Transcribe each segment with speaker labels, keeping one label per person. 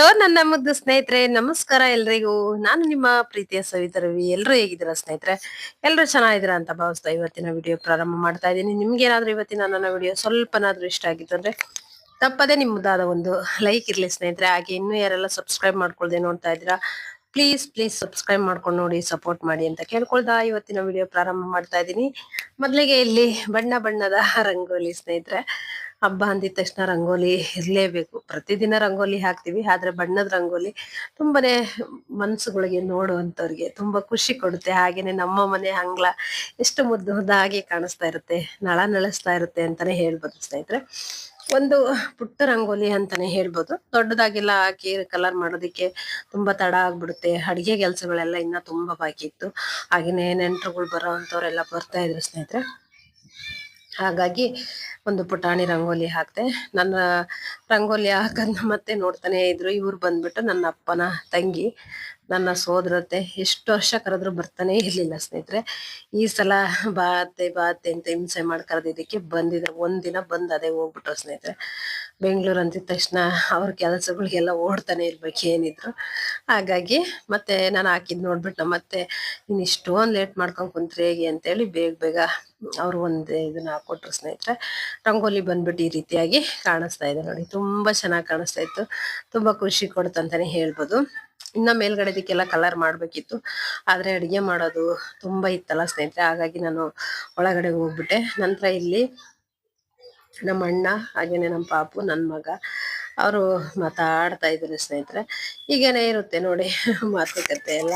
Speaker 1: ನನ್ನ ಮುದ್ದು ಸ್ನೇಹಿತರೆ, ನಮಸ್ಕಾರ ಎಲ್ರಿಗೂ. ನಾನು ನಿಮ್ಮ ಪ್ರೀತಿಯ ಸವಿತಾ ರವಿ. ಎಲ್ರು ಹೇಗಿದ್ದೀರಾ ಸ್ನೇಹಿತರೆ? ಎಲ್ರು ಚೆನ್ನಾಗಿದ್ದೀರಾ ಅಂತ ಭಾವಿಸ್ತಾ ಇವತ್ತಿನ ವಿಡಿಯೋ ಪ್ರಾರಂಭ ಮಾಡ್ತಾ ಇದ್ದೀನಿ. ನಿಮ್ಗೇನಾದ್ರೂ ಇವತ್ತಿನ ನನ್ನ ವಿಡಿಯೋ ಸ್ವಲ್ಪನಾದ್ರೂ ಇಷ್ಟ ಆಗಿತ್ತು ಅಂದ್ರೆ ತಪ್ಪದೆ ನಿಮ್ಮದಾದ ಒಂದು ಲೈಕ್ ಇರ್ಲಿ ಸ್ನೇಹಿತರೆ. ಹಾಗೆ ಇನ್ನೂ ಯಾರೆಲ್ಲ ಸಬ್ಸ್ಕ್ರೈಬ್ ಮಾಡ್ಕೊಳ್ದೆ ನೋಡ್ತಾ ಇದ್ದೀರಾ, ಪ್ಲೀಸ್ ಸಬ್ಸ್ಕ್ರೈಬ್ ಮಾಡ್ಕೊಂಡು ನೋಡಿ, ಸಪೋರ್ಟ್ ಮಾಡಿ ಅಂತ ಕೇಳ್ಕೊಳ್ತಾ ಇವತ್ತಿನ ವಿಡಿಯೋ ಪ್ರಾರಂಭ ಮಾಡ್ತಾ ಇದ್ದೀನಿ. ಮೊದಲಿಗೆ ಇಲ್ಲಿ ಬಣ್ಣ ಬಣ್ಣದ ರಂಗೋಲಿ ಸ್ನೇಹಿತರೆ. ಹಬ್ಬ ಅಂದಿದ ತಕ್ಷಣ ರಂಗೋಲಿ ಇರ್ಲೇಬೇಕು. ಪ್ರತಿದಿನ ರಂಗೋಲಿ ಹಾಕ್ತಿವಿ, ಆದ್ರೆ ಬಣ್ಣದ ರಂಗೋಲಿ ತುಂಬಾನೇ ಮನ್ಸುಗಳಿಗೆ ನೋಡುವಂತವ್ರಿಗೆ ತುಂಬಾ ಖುಷಿ ಕೊಡುತ್ತೆ. ಹಾಗೇನೆ ನಮ್ಮ ಮನೆ ಅಂಗ್ಲ ಎಷ್ಟು ಮುದ್ದು ಮುದ್ದಾಗಿ ಕಾಣಿಸ್ತಾ ಇರುತ್ತೆ, ನಳಿಸ್ತಾ ಇರುತ್ತೆ ಅಂತಾನೆ ಹೇಳ್ಬೋದು ಸ್ನೇಹಿತರೆ. ಒಂದು ಪುಟ್ಟ ರಂಗೋಲಿ ಅಂತಾನೆ ಹೇಳ್ಬೋದು. ದೊಡ್ಡದಾಗೆಲ್ಲ ಹಾಕಿ ಕಲರ್ ಮಾಡೋದಿಕ್ಕೆ ತುಂಬಾ ತಡ ಆಗ್ಬಿಡುತ್ತೆ. ಅಡಿಗೆ ಕೆಲಸಗಳೆಲ್ಲ ಇನ್ನ ತುಂಬಾ ಬಾಕಿ ಇತ್ತು. ಹಾಗೇನೆ ನೆಂಟರುಗಳು ಬರೋ ಅಂತವ್ರೆಲ್ಲ ಬರ್ತಾ ಇದ್ರು ಸ್ನೇಹಿತರೆ. ಹಾಗಾಗಿ ಒಂದು ಪುಟಾಣಿ ರಂಗೋಲಿ ಹಾಕ್ತೆ. ನನ್ನ ರಂಗೋಲಿ ಹಾಕನ್ನ ಮತ್ತೆ ನೋಡ್ತಾನೆ ಇದ್ರು. ಇವ್ರು ಬಂದ್ಬಿಟ್ಟು ನನ್ನ ಅಪ್ಪನ ತಂಗಿ, ನನ್ನ ಸೋದರತೆ. ಎಷ್ಟು ವರ್ಷ ಕರೆದ್ರು ಬರ್ತಾನೆ ಇರ್ಲಿಲ್ಲ ಸ್ನೇಹಿತರೆ. ಈ ಸಲ ಬಾತೆ ಅಂತ ಹಿಂಸೆ ಮಾಡಿ ಕರೆದಿದ್ದಕ್ಕೆ ಬಂದಿದ್ರು. ಒಂದಿನ ಬಂದ್ ಅದೇ ಹೋಗ್ಬಿಟ್ರು ಸ್ನೇಹಿತರೆ. ಬೆಂಗಳೂರು ಅಂದಿದ ತಕ್ಷಣ ಅವ್ರ ಕೆಲಸಗಳಿಗೆಲ್ಲ ಓಡ್ತಾನೆ ಇರ್ಬೇಕು ಏನಿದ್ರು. ಹಾಗಾಗಿ ಮತ್ತೆ ನಾನು ಹಾಕಿದ್ ನೋಡ್ಬಿಟ್ಟು ಮತ್ತೆ ಇನ್ ಇಷ್ಟೊಂದು ಲೇಟ್ ಮಾಡ್ಕೊಂಡ್ ಕುಂತ್ರೆ ಹೇಗೆ ಅಂತೇಳಿ ಬೇಗ ಅವ್ರು ಒಂದು ಇದನ್ನ ಹಾಕೊಟ್ರು ಸ್ನೇಹಿತರೆ. ರಂಗೋಲಿ ಬಂದ್ಬಿಟ್ಟು ಈ ರೀತಿಯಾಗಿ ಕಾಣಿಸ್ತಾ ಇದೆ ನೋಡಿ, ತುಂಬಾ ಚೆನ್ನಾಗಿ ಕಾಣಿಸ್ತಾ ಇತ್ತು. ತುಂಬಾ ಖುಷಿ ಕೊಡುತ್ತಂತಾನೆ ಹೇಳ್ಬೋದು. ಇನ್ನ ಮೇಲ್ಗಡೆದಕ್ಕೆಲ್ಲ ಕಲರ್ ಮಾಡ್ಬೇಕಿತ್ತು, ಆದ್ರೆ ಅಡಿಗೆ ಮಾಡೋದು ತುಂಬಾ ಇತ್ತಲ್ಲ ಸ್ನೇಹಿತರೆ. ಹಾಗಾಗಿ ನಾನು ಒಳಗಡೆ ಹೋಗ್ಬಿಟ್ಟೆ. ನಂತರ ಇಲ್ಲಿ ನಮ್ಮ ಅಣ್ಣ ಹಾಗೇನೆ ನಮ್ಮ ಪಾಪು, ನನ್ನ ಮಗ, ಅವರು ಮಾತಾಡ್ತಾ ಇದ್ರು ಸ್ನೇಹಿತರೆ. ಹೀಗೇನೆ ಇರುತ್ತೆ ನೋಡಿ ಮಾತುಕತೆ ಎಲ್ಲ.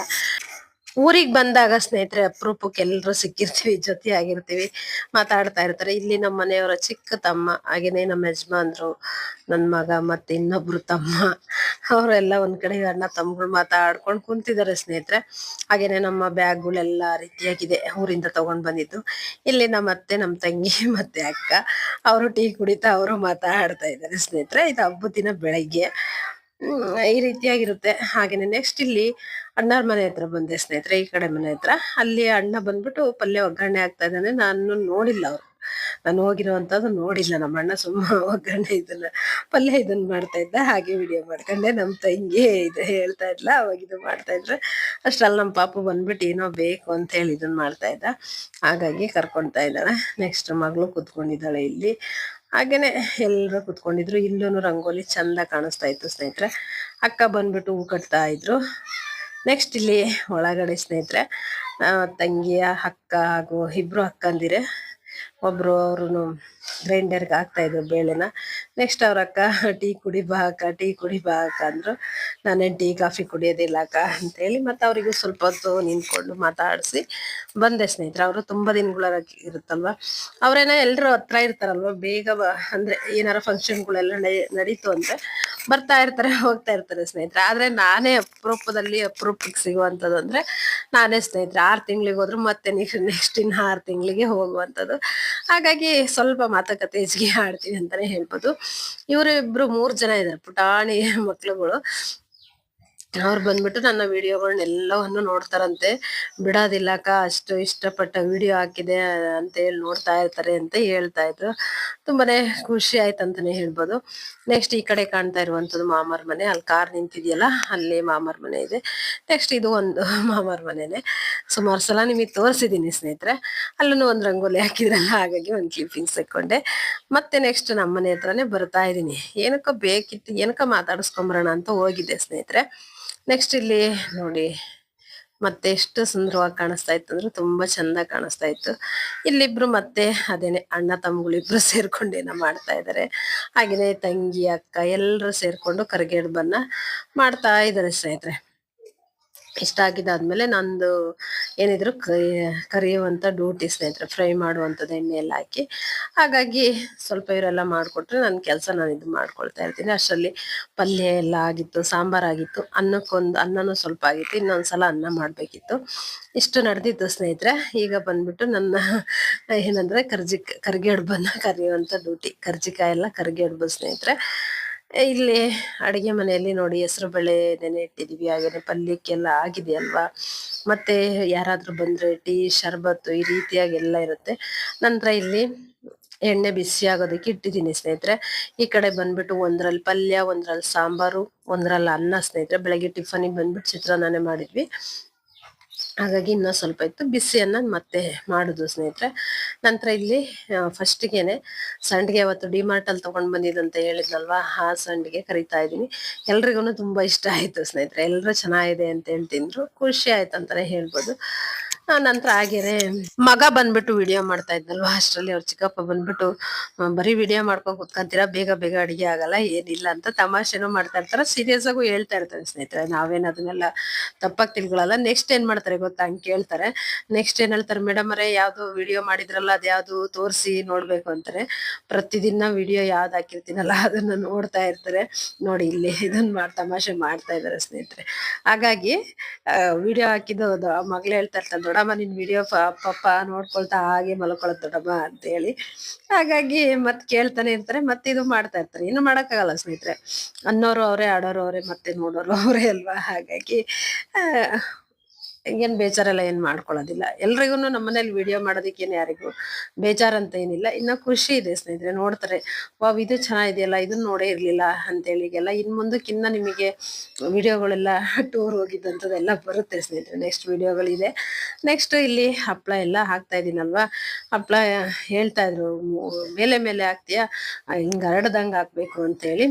Speaker 1: ಊರಿಗೆ ಬಂದಾಗ ಸ್ನೇಹಿತರೆ ಅಪರೂಪಕ್ಕೆ ಎಲ್ರು ಸಿಕ್ಕಿರ್ತೀವಿ, ಜೊತೆ ಆಗಿರ್ತೀವಿ, ಮಾತಾಡ್ತಾ ಇರ್ತಾರೆ. ಇಲ್ಲಿ ನಮ್ಮ ಮನೆಯವರ ಚಿಕ್ಕ ತಮ್ಮ, ಹಾಗೇನೆ ನಮ್ಮ ಯಜಮಾನ್ರು, ನನ್ ಮಗ, ಮತ್ತೆ ಇನ್ನೊಬ್ರು ತಮ್ಮ, ಅವರೆಲ್ಲ ಒಂದ್ ಕಡೆ ಅಣ್ಣ ತಮ್ಮಗಳು ಮಾತಾಡ್ಕೊಂಡು ಕುಂತಿದ್ದಾರೆ ಸ್ನೇಹಿತರೆ. ಹಾಗೇನೆ ನಮ್ಮ ಬ್ಯಾಗ್ಗಳೆಲ್ಲ ರೀತಿಯಾಗಿದೆ, ಊರಿಂದ ತಗೊಂಡ್ ಬಂದಿದ್ದು. ಇಲ್ಲಿ ನಮ್ಮ ಅತ್ತೆ, ನಮ್ಮ ತಂಗಿ ಮತ್ತೆ ಅಕ್ಕ, ಅವರು ಟೀ ಕುಡಿತಾ ಅವರು ಮಾತಾಡ್ತಾ ಇದ್ದಾರೆ ಸ್ನೇಹಿತರೆ. ಇದು ಹಬ್ಬದ ದಿನ ಬೆಳಗ್ಗೆ ಈ ರೀತಿಯಾಗಿರುತ್ತೆ. ಹಾಗೇನೆ ನೆಕ್ಸ್ಟ್ ಇಲ್ಲಿ ಅಣ್ಣಾರ್ ಮನೆ ಹತ್ರ ಬಂದೆ ಸ್ನೇಹಿತರೆ, ಈ ಕಡೆ ಮನೆ ಹತ್ರ. ಅಲ್ಲಿ ಅಣ್ಣ ಬಂದ್ಬಿಟ್ಟು ಪಲ್ಯ ಒಗ್ಗರಣೆ ಆಗ್ತಾ ಇದ್ದಾನೆ. ನಾನು ನೋಡಿಲ್ಲ, ನಾನು ಹೋಗಿರೋವಂಥದ್ದು ನೋಡಿಲ್ಲ. ನಮ್ಮ ಅಣ್ಣ ಸುಮ್ಮ ಒಗ್ಗರಣೆ ಪಲ್ಯ ಇದನ್ನ ಮಾಡ್ತಾ ಇದ್ದ. ಹಾಗೆ ವಿಡಿಯೋ ಮಾಡ್ಕೊಂಡೆ. ನಮ್ಮ ತಂಗಿ ಇದು ಹೇಳ್ತಾ ಇದ್ಲ, ಅವಾಗ ಇದು ಮಾಡ್ತಾ ಇದ್ರೆ ಅಷ್ಟ್ರಲ್ಲಿ ನಮ್ಮ ಪಾಪು ಬಂದ್ಬಿಟ್ಟು ಏನೋ ಬೇಕು ಅಂತ ಹೇಳಿ ಇದನ್ನ ಮಾಡ್ತಾ ಇದ್ದ. ಹಾಗಾಗಿ ಕರ್ಕೊಂತಾ ಇದ್ದಾಳೆ. ನೆಕ್ಸ್ಟ್ ಮಗಳು ಕುತ್ಕೊಂಡಿದ್ದಾಳೆ ಇಲ್ಲಿ. ಹಾಗೇನೆ ಎಲ್ಲರೂ ಕುತ್ಕೊಂಡಿದ್ರು. ಇಲ್ಲೂ ರಂಗೋಲಿ ಚಂದ ಕಾಣಿಸ್ತಾ ಇತ್ತು ಸ್ನೇಹಿತರೆ. ಅಕ್ಕ ಬಂದ್ಬಿಟ್ಟು ಹೂ ಕಟ್ತಾ ಇದ್ರು. ನೆಕ್ಸ್ಟ್ ಇಲ್ಲಿ ಒಳಗಡೆ ಸ್ನೇಹಿತರೆ ತಂಗಿಯ ಅಕ್ಕ ಹಾಗೂ ಇಬ್ರು ಅಕ್ಕಂದಿರೆ. ಒಬ್ರು ಅವ್ರು ಗ್ರೈಂಡರ್ಗೆ ಹಾಕ್ತಾ ಇದ್ರು ಬೇಳೆನ. ನೆಕ್ಸ್ಟ್ ಅವ್ರ ಅಕ್ಕ ಟೀ ಕುಡಿ ಬಾ ಅಕ್ಕ ಅಂದ್ರು. ನಾನೇನು ಟೀ ಕಾಫಿ ಕುಡಿಯೋದಿಲ್ಲ ಅಕ್ಕ ಅಂತೇಳಿ ಮತ್ತೆ ಅವರಿಗೂ ಸ್ವಲ್ಪ ಹೊತ್ತು ನಿಂತ್ಕೊಂಡು ಮಾತಾಡಿಸಿ ಬಂದೆ ಸ್ನೇಹಿತರೆ. ಅವರು ತುಂಬಾ ದಿನಗಳ ಇರುತ್ತಲ್ವ, ಅವ್ರೇನೋ ಎಲ್ರು ಹತ್ರ ಇರ್ತಾರಲ್ವ, ಬೇಗ ಅಂದ್ರೆ ಏನಾರ ಫಂಕ್ಷನ್ಗಳೆಲ್ಲ ನಡೀತು ಅಂದ್ರೆ ಬರ್ತಾ ಇರ್ತಾರೆ, ಹೋಗ್ತಾ ಇರ್ತಾರೆ ಸ್ನೇಹಿತರೆ. ಆದ್ರೆ ನಾನೇ ಅಪರೂಪಕ್ಕೆ ಸಿಗುವಂಥದ್ದು ಅಂದ್ರೆ ನಾನೇ ಸ್ನೇಹಿತರೆ. 6 ತಿಂಗಳಿಗೆ ಹೋದ್ರು ಮತ್ತೆ ನೆಕ್ಸ್ಟ್ ಇನ್ನು 6 ತಿಂಗಳಿಗೆ ಹೋಗುವಂಥದ್ದು. ಹಾಗಾಗಿ ಸ್ವಲ್ಪ ಮಾತುಕತೆ ಹೆಚ್ಚಿಗೆ ಆಡ್ತೀವಿ ಅಂತಾನೆ ಹೇಳ್ಬೋದು. ಇವರು ಇಬ್ರು 3 ಜನ ಇದ್ದಾರೆ, ಪುಟಾಣಿ ಮಕ್ಳುಗಳು. ಅವ್ರು ಬಂದ್ಬಿಟ್ಟು ನನ್ನ ವಿಡಿಯೋಗಳನ್ನೆಲ್ಲವನ್ನು ನೋಡ್ತಾರಂತೆ, ಬಿಡೋದಿಲ್ಲ ಅಕ್ಕ, ಅಷ್ಟು ಇಷ್ಟಪಟ್ಟ ವಿಡಿಯೋ ಹಾಕಿದೆ ಅಂತ ಹೇಳಿ ನೋಡ್ತಾ ಇರ್ತಾರೆ ಅಂತ ಹೇಳ್ತಾ ಇದ್ರು. ತುಂಬಾನೇ ಖುಷಿ ಆಯ್ತು ಅಂತಾನೆ ಹೇಳ್ಬೋದು. ನೆಕ್ಸ್ಟ್ ಈ ಕಡೆ ಕಾಣ್ತಾ ಇರುವಂತದ್ದು ಮಾಮರ್ ಮನೆ. ಅಲ್ಲಿ ಕಾರ್ ನಿಂತಿದೆಯಲ್ಲ, ಅಲ್ಲಿ ಮಾಮರ್ ಮನೆ ಇದೆ. ನೆಕ್ಸ್ಟ್ ಇದು ಒಂದು ಮಾಮರ್ ಮನೆನೆ. ಸುಮಾರು ಸಲ ನಿಮಗೆ ತೋರಿಸಿದೀನಿ ಸ್ನೇಹಿತರೆ. ಅಲ್ಲೂ ಒಂದ್ ರಂಗೋಲಿ ಹಾಕಿದ್ರಲ್ಲ, ಹಾಗಾಗಿ ಒಂದ್ ಕ್ಲಿಪ್ಪಿಂಗ್ಸ್ ತಕೊಂಡೆ. ಮತ್ತೆ ನೆಕ್ಸ್ಟ್ ನಮ್ಮ ಮನೆ ಹತ್ರನೇ ಬರ್ತಾ ಇದೀನಿ. ಏನಕ್ಕ ಬೇಕಿತ್ತು, ಏನಕ್ಕ ಮಾತಾಡಿಸ್ಕೊಂಬರೋಣ ಅಂತ ಹೋಗಿದ್ದೆ ಸ್ನೇಹಿತರೆ. ನೆಕ್ಸ್ಟ್ ಇಲ್ಲಿ ನೋಡಿ ಮತ್ತೆ ಎಷ್ಟು ಸುಂದರವಾಗಿ ಕಾಣಿಸ್ತಾ ಇತ್ತು ಅಂದ್ರೆ ತುಂಬಾ ಚಂದ ಕಾಣಿಸ್ತಾ ಇತ್ತು. ಇಲ್ಲಿಬ್ರು ಮತ್ತೆ ಅದೇನೆ ಅಣ್ಣ ತಮ್ಮಗಳಿಬ್ರು ಸೇರ್ಕೊಂಡೇನ ಮಾಡ್ತಾ ಇದ್ದಾರೆ. ಹಾಗೇನೆ ತಂಗಿ ಅಕ್ಕ ಎಲ್ಲರೂ ಸೇರ್ಕೊಂಡು ಕರಿಗಡುಬನ್ನ ಮಾಡ್ತಾ ಇದ್ದಾರೆ ಸ್ನೇಹಿತರೆ. ಇಷ್ಟ ಆಗಿದ್ದಾದ್ಮೇಲೆ ನಂದು ಏನಿದ್ರು ಕರಿಯುವಂತ ಡ್ಯೂಟಿ ಸ್ನೇಹಿತರೆ, ಫ್ರೈ ಮಾಡುವಂಥದ್ದು ಎಣ್ಣೆಲ್ಲ ಹಾಕಿ. ಹಾಗಾಗಿ ಸ್ವಲ್ಪ ಇವರೆಲ್ಲ ಮಾಡಿಕೊಟ್ರೆ ನನ್ನ ಕೆಲಸ ನಾನು ಇದು ಮಾಡ್ಕೊಳ್ತಾ ಇರ್ತೀನಿ. ಅಷ್ಟರಲ್ಲಿ ಪಲ್ಯ ಎಲ್ಲ ಆಗಿತ್ತು, ಸಾಂಬಾರಾಗಿತ್ತು, ಅನ್ನನೂ ಸ್ವಲ್ಪ ಆಗಿತ್ತು, ಇನ್ನೊಂದ್ಸಲ ಅನ್ನ ಮಾಡಬೇಕಿತ್ತು. ಇಷ್ಟು ನಡೆದಿತ್ತು ಸ್ನೇಹಿತರೆ. ಈಗ ಬಂದ್ಬಿಟ್ಟು ನನ್ನ ಏನಂದ್ರೆ ಕರಿಗಡುಬನ್ನ ಕರಿಯುವಂಥ ಡ್ಯೂಟಿ. ಕರ್ಜಿಕಾಯಿ ಎಲ್ಲ ಕರಿಗಡುಬು ಸ್ನೇಹಿತರೆ. ಇಲ್ಲಿ ಅಡಿಗೆ ಮನೆಯಲ್ಲಿ ನೋಡಿ ಹೆಸರು ಬೇಳೆ ನೆನೆ ಇಟ್ಟಿದೀವಿ. ಹಾಗೇನೆ ಪಲ್ಯಕ್ಕೆಲ್ಲ ಆಗಿದೆ ಅಲ್ವಾ. ಮತ್ತೆ ಯಾರಾದ್ರೂ ಬಂದ್ರೆ ಟೀ, ಶರ್ಬತ್ತು ಈ ರೀತಿಯಾಗಿ ಎಲ್ಲ ಇರುತ್ತೆ. ನಂತರ ಇಲ್ಲಿ ಎಣ್ಣೆ ಬಿಸಿ ಆಗೋದಕ್ಕೆ ಇಟ್ಟಿದ್ದೀನಿ ಸ್ನೇಹಿತರೆ. ಈ ಕಡೆ ಬಂದ್ಬಿಟ್ಟು ಒಂದ್ರಲ್ಲಿ ಪಲ್ಯ, ಒಂದ್ರಲ್ಲಿ ಸಾಂಬಾರು, ಒಂದ್ರಲ್ಲಿ ಅನ್ನ ಸ್ನೇಹಿತರೆ. ಬೆಳಗ್ಗೆ ಟಿಫನಿಗೆ ಬಂದ್ಬಿಟ್ಟು ಚಿತ್ರಾನ್ನನೇ ಮಾಡಿದ್ವಿ. ಹಾಗಾಗಿ ಇನ್ನೂ ಸ್ವಲ್ಪ ಇತ್ತು, ಬಿಸಿಯನ್ನ ಮತ್ತೆ ಮಾಡುದು ಸ್ನೇಹಿತರೆ. ನಂತರ ಇಲ್ಲಿ ಫಸ್ಟಿಗೆನೆ ಸಂಡಿಗೆ ಅವತ್ತು ಡಿಮಾರ್ಟ್ ಅಲ್ಲಿ ತಗೊಂಡ್ ಬಂದಿದ್ದಂತ ಹೇಳಿದ್ನಲ್ವಾ, ಆ ಸಂಡಿಗೆ ಕರಿತಾ ಇದ್ದೀನಿ. ಎಲ್ರಿಗೂ ತುಂಬಾ ಇಷ್ಟ ಆಯ್ತು ಸ್ನೇಹಿತರೆ. ಎಲ್ರು ಚೆನ್ನಾಗಿದೆ ಅಂತ ಹೇಳ್ತಿದ್ರು, ಖುಷಿ ಆಯ್ತು ಅಂತಾನೆ ಹೇಳ್ಬೋದು. ನಂತರ ಹಾಗೇನೆ ಮಗ ಬಂದ್ಬಿಟ್ಟು ವಿಡಿಯೋ ಮಾಡ್ತಾ ಇದ್ನಲ್ವಾ, ಅಷ್ಟರಲ್ಲಿ ಅವ್ರ ಚಿಕ್ಕಪ್ಪ ಬಂದ್ಬಿಟ್ಟು ಬರೀ ವಿಡಿಯೋ ಮಾಡ್ಕೊಂಡ್ ಕುತ್ಕೊಂತೀರಾ, ಬೇಗ ಬೇಗ ಅಡಿಗೆ ಆಗಲ್ಲ ಏನಿಲ್ಲ ಅಂತ ತಮಾಷೆನೂ ಮಾಡ್ತಾ ಇರ್ತಾರೆ, ಸೀರಿಯಸ್ ಆಗು ಹೇಳ್ತಾ ಇರ್ತಾರೆ ಸ್ನೇಹಿತರೆ. ನಾವೇನ್ ಅದನ್ನೆಲ್ಲ ತಪ್ಪಾಗಿ ತಿಳ್ಕೊಳಲ್ಲ. ನೆಕ್ಸ್ಟ್ ಏನ್ ಮಾಡ್ತಾರೆ ಗೊತ್ತಾ, ಹಂಗೆ ಕೇಳ್ತಾರೆ. ನೆಕ್ಸ್ಟ್ ಏನ್ ಹೇಳ್ತಾರೆ, ಮೇಡಮ್ ಅವರೇ ಯಾವ್ದು ವಿಡಿಯೋ ಮಾಡಿದ್ರಲ್ಲ ಅದ್ಯಾವ್ದು ತೋರಿಸಿ ನೋಡ್ಬೇಕು ಅಂತಾರೆ. ಪ್ರತಿದಿನ ವಿಡಿಯೋ ಯಾವ್ದು ಹಾಕಿರ್ತೀನಲ್ಲ ಅದನ್ನ ನೋಡ್ತಾ ಇರ್ತಾರೆ. ನೋಡಿ ಇಲ್ಲಿ ಇದನ್ನ ತಮಾಷೆ ಮಾಡ್ತಾ ಇದಾರೆ ಸ್ನೇಹಿತರೆ. ಹಾಗಾಗಿ ವಿಡಿಯೋ ಹಾಕಿದ್ದು ಮಗ್ಳು ಹೇಳ್ತಾ ಇರ್ತಾಳೆ, ದೊಡ್ಡಮ್ಮ ನಿನ್ ವಿಡಿಯೋ ಪಪ್ಪ ನೋಡ್ಕೊಳ್ತಾ ಹಾಗೆ ಮಲ್ಕೊಳತ್ ದೊಡ್ಡಮ್ಮ ಅಂತ ಹೇಳಿ. ಹಾಗಾಗಿ ಮತ್ ಕೇಳ್ತಾನೆ ಇರ್ತಾರೆ, ಮತ್ತೆ ಇದು ಮಾಡ್ತಾ ಇರ್ತಾರೆ. ಏನು ಮಾಡಕ್ಕಾಗಲ್ಲ ಸ್ನೇಹಿತರೆ, ಅನ್ನೋರು ಅವರೇ, ಆಡೋರು ಅವರೇ, ಮತ್ತೆ ನೋಡೋರು ಅವರೇ ಅಲ್ವಾ. ಹಾಗಾಗಿ ಏನ್ ಬೇಜಾರೆಲ್ಲ ಏನ್ ಮಾಡ್ಕೊಳ್ಳೋದಿಲ್ಲ. ಎಲ್ರಿಗೂ ನಮ್ಮ ಮನೇಲಿ ವಿಡಿಯೋ ಮಾಡೋದಕ್ಕೇನು ಯಾರಿಗೂ ಬೇಜಾರಂತ ಏನಿಲ್ಲ. ಇನ್ನ ಖುಷಿ ಇದೆ ಸ್ನೇಹಿತರೆ, ನೋಡ್ತಾರೆ ವಾವ್ ಇದು ಚೆನ್ನಾಗಿದೆಯಲ್ಲ, ಇದನ್ನ ನೋಡೇ ಇರ್ಲಿಲ್ಲ ಅಂತೇಳಿಗೆಲ್ಲ. ಇನ್ ಮುಂದಕ್ಕಿನ್ನ ನಿಮಗೆ ವಿಡಿಯೋಗಳೆಲ್ಲ ಟೂರ್ ಹೋಗಿದ್ದಂಥದ್ದೆಲ್ಲ ಬರುತ್ತೆ ಸ್ನೇಹಿತರೆ, ನೆಕ್ಸ್ಟ್ ವಿಡಿಯೋಗಳಿದೆ. ನೆಕ್ಸ್ಟ್ ಇಲ್ಲಿ ಹಪ್ಳ ಎಲ್ಲ ಹಾಕ್ತಾ ಇದೀನಲ್ವಾ, ಹಪ್ಳ ಹೇಳ್ತಾ ಇದ್ರು ಮೇಲೆ ಮೇಲೆ ಹಾಕ್ತೀಯಾ, ಹಿಂಗ ಹರಡ್ದಂಗ ಹಾಕ್ಬೇಕು ಅಂತೇಳಿ.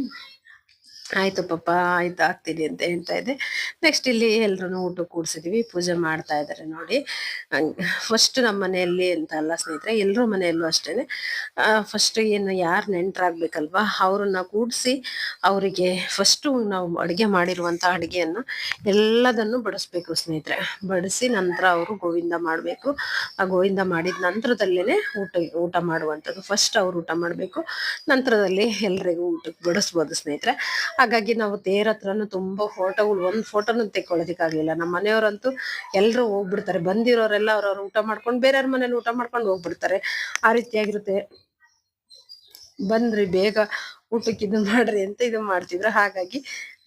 Speaker 1: ಆಯ್ತು ಪಪ್ಪ ಆಯ್ತು ಹಾಕ್ತೀನಿ ಅಂತ ಹೇಳ್ತಾ ಇದ್ದೆ. ನೆಕ್ಸ್ಟ್ ಇಲ್ಲಿ ಎಲ್ರು ಊಟ ಕೂಡ್ಸಿದೀವಿ, ಪೂಜೆ ಮಾಡ್ತಾ ಇದಾರೆ ನೋಡಿ. ಫಸ್ಟ್ ನಮ್ಮ ಮನೆಯಲ್ಲಿ ಅಂತ ಅಲ್ಲ ಸ್ನೇಹಿತರೆ, ಎಲ್ರ ಮನೆಯಲ್ಲೂ ಅಷ್ಟೇನೆ. ಫಸ್ಟ್ ಏನು ಯಾರು ನೆಂಟ್ರಾಗ್ಬೇಕಲ್ವಾ ಅವ್ರನ್ನ ಕೂಡ್ಸಿ ಅವರಿಗೆ ಫಸ್ಟ್ ನಾವು ಅಡಿಗೆ ಮಾಡಿರುವಂತ ಅಡಿಗೆಯನ್ನು ಎಲ್ಲದನ್ನು ಬಡಿಸ್ಬೇಕು ಸ್ನೇಹಿತರೆ. ಬಡಿಸಿ ನಂತರ ಅವರು ಗೋವಿಂದ ಮಾಡ್ಬೇಕು. ಆ ಗೋವಿಂದ ಮಾಡಿದ ನಂತರದಲ್ಲೇನೆ ಊಟ ಮಾಡುವಂಥದ್ದು. ಫಸ್ಟ್ ಅವ್ರು ಊಟ ಮಾಡ್ಬೇಕು, ನಂತರದಲ್ಲಿ ಎಲ್ರಿಗೂ ಊಟಕ್ಕೆ ಬಡಿಸ್ಬೋದು ಸ್ನೇಹಿತರೆ. ಹಾಗಾಗಿ ನಾವು ತೇರ್ ಹತ್ರನು ತುಂಬಾ ಫೋಟೋಗಳು, ಒಂದ್ ಫೋಟೋನು ತೆಕ್ಕೊಳ್ಳೋದಿಕ್ಕಾಗ್ಲಿಲ್ಲ. ನಮ್ಮ ಮನೆಯವರಂತೂ ಎಲ್ರು ಹೋಗ್ಬಿಡ್ತಾರೆ, ಬಂದಿರೋರೆಲ್ಲ ಅವ್ರವ್ರು ಊಟ ಮಾಡ್ಕೊಂಡು ಬೇರೆಯವ್ರ ಮನೇಲಿ ಊಟ ಮಾಡ್ಕೊಂಡು ಹೋಗ್ಬಿಡ್ತಾರೆ. ಆ ರೀತಿಯಾಗಿರುತ್ತೆ. ಬಂದ್ರಿ ಬೇಗ ಊಟಕ್ಕೆ ಇದು ಮಾಡ್ರಿ ಅಂತ ಇದು ಮಾಡ್ತಿದ್ರು. ಹಾಗಾಗಿ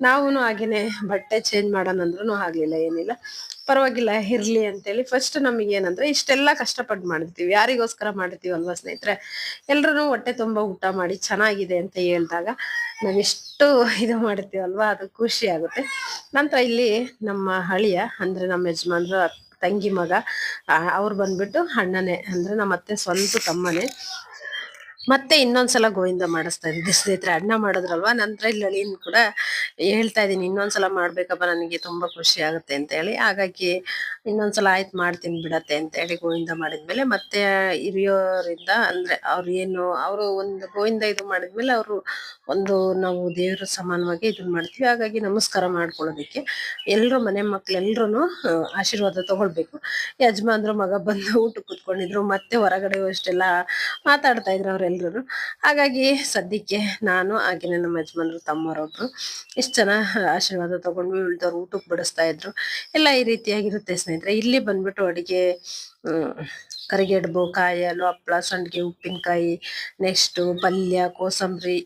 Speaker 1: ನಾವುನು ಹಾಗೇನೆ ಬಟ್ಟೆ ಚೇಂಜ್ ಮಾಡೋಣ ಅಂದ್ರೂ ಆಗ್ಲಿಲ್ಲ, ಏನಿಲ್ಲ ಪರವಾಗಿಲ್ಲ ಇರ್ಲಿ ಅಂತೇಳಿ. ಫಸ್ಟ್ ನಮಗೆ ಏನಂದ್ರೆ ಇಷ್ಟೆಲ್ಲ ಕಷ್ಟಪಟ್ಟು ಮಾಡಿರ್ತೀವಿ, ಯಾರಿಗೋಸ್ಕರ ಮಾಡಿರ್ತೀವಿ ಅಲ್ವಾ ಸ್ನೇಹಿತರೆ. ಎಲ್ರು ಹೊಟ್ಟೆ ತುಂಬಾ ಊಟ ಮಾಡಿ ಚೆನ್ನಾಗಿದೆ ಅಂತ ಹೇಳಿದಾಗ ನಾವೆಷ್ಟು ಇದು ಮಾಡಿರ್ತೀವಲ್ವಾ, ಅದು ಖುಷಿ ಆಗುತ್ತೆ. ನಂತರ ಇಲ್ಲಿ ನಮ್ಮ ಹಳಿಯ ಅಂದ್ರೆ ನಮ್ಮ ಯಜಮಾನ್ರ ತಂಗಿ ಮಗ, ಅವ್ರು ಬಂದ್ಬಿಟ್ಟು ಅಣ್ಣನೇ, ಅಂದ್ರೆ ನಮ್ಮ ಅತ್ತೆ ಸ್ವಂತ ತಮ್ಮನೇ. ಮತ್ತೆ ಇನ್ನೊಂದ್ಸಲ ಗೋವಿಂದ ಮಾಡಿಸ್ತಾ ಇದ್ದೆ ಸ್ನೇಹಿತರೆ. ಅಣ್ಣ ಮಾಡಿದ್ರಲ್ವಾ, ನಂತರ ಇಲ್ಲಿ ಅಳಿಯನ್ ಕೂಡ ಹೇಳ್ತಾ ಇದೀನಿ, ಇನ್ನೊಂದ್ಸಲ ಮಾಡ್ಬೇಕಪ್ಪ ನನಗೆ ತುಂಬಾ ಖುಷಿ ಆಗುತ್ತೆ ಅಂತ ಹೇಳಿ. ಹಾಗಾಗಿ ಇನ್ನೊಂದ್ಸಲ ಆಯ್ತು ಮಾಡ್ತೀನಿ ಬಿಡತ್ತೆ ಅಂತ ಹೇಳಿ ಗೋವಿಂದ ಮಾಡಿದ್ಮೇಲೆ ಮತ್ತೆ ಹಿರಿಯೋರಿಂದ ಅಂದ್ರೆ ಅವರು ಒಂದು ಗೋವಿಂದ ಇದು ಮಾಡಿದ್ಮೇಲೆ ಅವರು ಒಂದು ನಾವು ದೇವ್ರ ಸಮಾನವಾಗಿ ಇದನ್ನ ಮಾಡ್ತೀವಿ. ಹಾಗಾಗಿ ನಮಸ್ಕಾರ ಮಾಡ್ಕೊಳ್ಳೋದಿಕ್ಕೆ ಎಲ್ರು ಮನೆ ಮಕ್ಳು ಎಲ್ರು ಆಶೀರ್ವಾದ ತಗೊಳ್ಬೇಕು. ಯಜಮಾನ್ರು ಮಗ ಬಂದು ಊಟ ಕುತ್ಕೊಂಡಿದ್ರು, ಮತ್ತೆ ಹೊರಗಡೆ ಅಷ್ಟೆಲ್ಲ ಮಾತಾಡ್ತಾ ಇದ್ರು ಅವ್ರೆಲ್ರು. ಹಾಗಾಗಿ ಸದ್ಯಕ್ಕೆ ನಾನು ಹಾಗೇನೆ ನಮ್ಮ ಯಜಮಾನ್ರು ತಮ್ಮರೊಬ್ರು ಇಷ್ಟು ಜನ ಆಶೀರ್ವಾದ ತಗೊಂಡ್ವಿ. ಉಳ್ದವ್ರು ಊಟಕ್ಕೆ ಬಡಿಸ್ತಾ ಇದ್ರು ಎಲ್ಲ. ಈ ರೀತಿಯಾಗಿರುತ್ತೆ ಸ್ನೇಹಿತರೆ. ಇಲ್ಲಿ ಬಂದ್ಬಿಟ್ಟು ಅಡಿಗೆ ಕರಿಗೆಡ್ಬು, ಕಾಯಿ ಹಾಲು, ಹಪ್ಳ, ಸಂಡಿಗೆ, ಉಪ್ಪಿನಕಾಯಿ, ನೆಕ್ಸ್ಟ್ ಪಲ್ಯ, ಕೋಸಂಬರಿ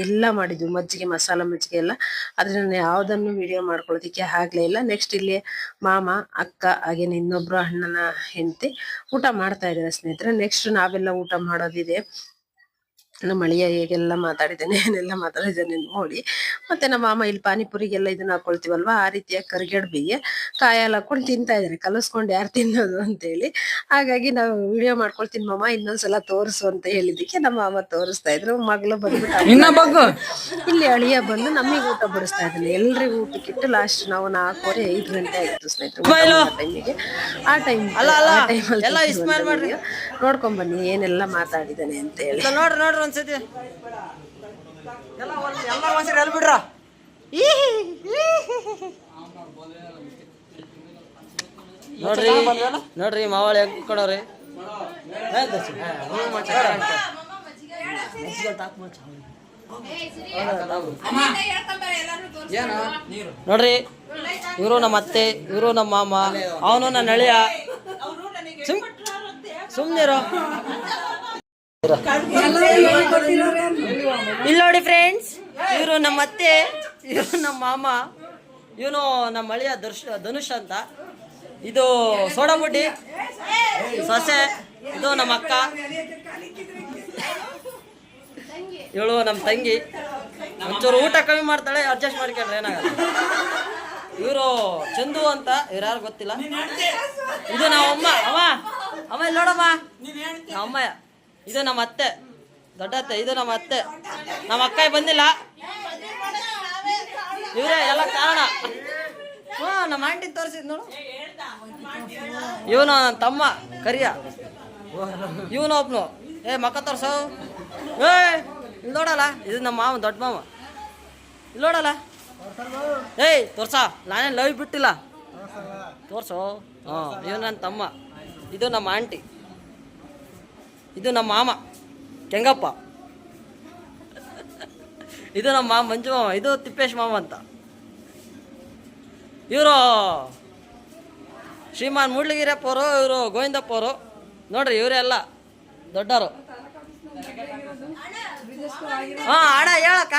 Speaker 1: ಎಲ್ಲ ಮಾಡಿದ್ವಿ. ಮಜ್ಜಿಗೆ, ಮಸಾಲ ಮಜ್ಜಿಗೆ ಎಲ್ಲ. ಅದನ್ನ ಯಾವ್ದನ್ನು ವಿಡಿಯೋ ಮಾಡ್ಕೊಳ್ಳೋದಿಕ್ಕೆ ಆಗ್ಲೇ ಇಲ್ಲ. ನೆಕ್ಸ್ಟ್ ಇಲ್ಲಿ ಮಾಮ, ಅಕ್ಕ, ಹಾಗೇನೆ ಇನ್ನೊಬ್ರು ಅಣ್ಣನ ಹೆಂಡತಿ ಊಟ ಮಾಡ್ತಾ ಇದ್ದಾರೆ ಸ್ನೇಹಿತರೆ. ನೆಕ್ಸ್ಟ್ ನಾವೆಲ್ಲ ಊಟ ಮಾಡೋದಿದೆ. ನಮ್ಮ ಅಳಿಯ ಹೇಗೆಲ್ಲ ಮಾತಾಡಿದ್ದೇನೆ, ಏನೆಲ್ಲ ಮಾತಾಡಿದ್ದೇನೆ ನೋಡಿ. ಮತ್ತೆ ನಮ್ಮ ಮಾಮ ಇಲ್ಲಿ ಪಾನಿಪುರಿಗೆಲ್ಲ ಇದನ್ನ ಹಾಕೊಳ್ತೀವಲ್ವಾ, ಆ ರೀತಿಯ ಕರಿಗಡ್ಬಿಗೆ ಕಾಯಿ ಹಾಲು ಹಾಕೊಂಡು ತಿಂತಾ ಇದಾರೆ. ಕಲಸ್ಕೊಂಡು ಯಾರು ತಿನ್ನೋದು ಅಂತೇಳಿ. ಹಾಗಾಗಿ ನಾವು ವಿಡಿಯೋ ಮಾಡ್ಕೊಳ್ತೀನಿ ಮಾಮ, ಇನ್ನೊಂದ್ಸಲ ತೋರಿಸು ಅಂತ ಹೇಳಿದಕ್ಕೆ ನಮ್ಮ ಮಾಮ ತೋರಿಸ್ತಾ ಇದ್ರು. ಮಗಳು ಬಂದ್ಬಿಟ್ಟು ಇಲ್ಲಿ ಅಳಿಯ ಬಂದು ನಮಗೆ ಊಟ ಬಡಿಸ್ತಾ ಇದ್ದಾನೆ. ಎಲ್ರಿಗೂ ಊಟಕ್ಕಿಟ್ಟು ಲಾಸ್ಟ್ ನಾವು 4:30-5 ಗಂಟೆ ಆಗಿತ್ತು ಸ್ನೇಹಿತರೆ ಟೈಮಿಗೆ. ಆ ಟೈಮಲ್ಲಿ ನೋಡ್ಕೊಂಡ್ ಬನ್ನಿ ಏನೆಲ್ಲ ಮಾತಾಡಿದ್ದಾನೆ ಅಂತ ಹೇಳಿ.
Speaker 2: ನೋಡ್ರಿ ಒಂದ್ಸತಿ ಎಲ್ಲಿ ಬಿಡ್ರ. ನೋಡ್ರಿ ಮಾವಳಿ ಹೆಂಗ್ ಕೊಡೋರಿ. ನೋಡ್ರಿ ಇವರು ನಮ್ಮ ಅತ್ತೆ, ಇವರು ನಮ್ಮ ಮಾಮ, ಅವನು ನನ್ನ ಹಳೆಯ. ಸುಮ್ನಿರೋ. ಇಲ್ಲಿ ನೋಡಿ ಫ್ರೆಂಡ್ಸ್, ಇವರು ನಮ್ಮ ಅತ್ತೆ, ಇವರು ನಮ್ಮ ಮಾಮ, ಇವನು ನಮ್ಮ ಹಳೆಯ ಧನುಷ್ ಅಂತ. ಇದು ಸೋಡಾ ಬುಡ್ಡಿ ಸೊಸೆ, ಇದು ನಮ್ಮ ಅಕ್ಕ. ಇವಳು ನಮ್ಮ ತಂಗಿ, ಒಂಚೂರು ಊಟ ಕಮ್ಮಿ ಮಾಡ್ತಾಳೆ, ಅಡ್ಜಸ್ಟ್ ಮಾಡ್ಕೊಂಡ್ರೆ ಏನಾಗಲ್ಲ. ಇವರು ಚಂದು ಅಂತ, ಇವ್ರು ಯಾರು ಗೊತ್ತಿಲ್ಲ. ಇದು ನಮ್ಮ ಅಮ್ಮ. ಅಮ್ಮ ಇಲ್ಲಿ ನೋಡಮ್ಮ, ನಮ್ಮ ಅಮ್ಮ. ಇದು ನಮ್ಮ ಅತ್ತೆ, ದೊಡ್ಡ ಅತ್ತೆ. ಇದು ನಮ್ಮ ಅತ್ತೆ. ನಮ್ಮ ಅಕ್ಕ ಬಂದಿಲ್ಲ, ಇವರೇ ಎಲ್ಲ ಕಾರಣ. ನಮ್ಮ ಆಂಟಿ ತೋರಿಸಿದ್ ನೋಡು. ಇವನು ನನ್ನ ತಮ್ಮ ಕರಿಯ, ಇವನು ಒಬ್ನು. ಮಕ್ಕ ತೋರ್ಸೋ. ಇಲ್ಲಿ ನೋಡಲ್ಲ, ಇದು ನಮ್ಮ ಮಾವ, ದೊಡ್ಡ ಮಾವ. ಇಲ್ಲಿ ನೋಡಲ್ಲ. ತೋರ್ಸ, ನಾನೇನು ಲವ್ ಬಿಟ್ಟಿಲ್ಲ, ತೋರ್ಸೋ. ಇವನು ನನ್ನ ತಮ್ಮ. ಇದು ನಮ್ಮ ಆಂಟಿ. ಇದು ನಮ್ಮ ಮಾಮ ಕೆಂಗಪ್ಪ. ಇದು ನಮ್ಮ ಮಾಮ ಮಂಜು ಮಾಮ. ಇದು ತಿಪ್ಪೇಶ್ ಮಾಮ ಅಂತ. ಇವರು ಶ್ರೀಮಾನ್ ಮೂಡ್ಲಿಗಿರಪ್ಪ ಅವರು, ಇವರು ಗೋವಿಂದಪ್ಪ ಅವರು. ನೋಡ್ರಿ ಇವರೆಲ್ಲ ದೊಡ್ಡವರು. ಅಣ್ಣ ಹೇಳಕ್ಕ.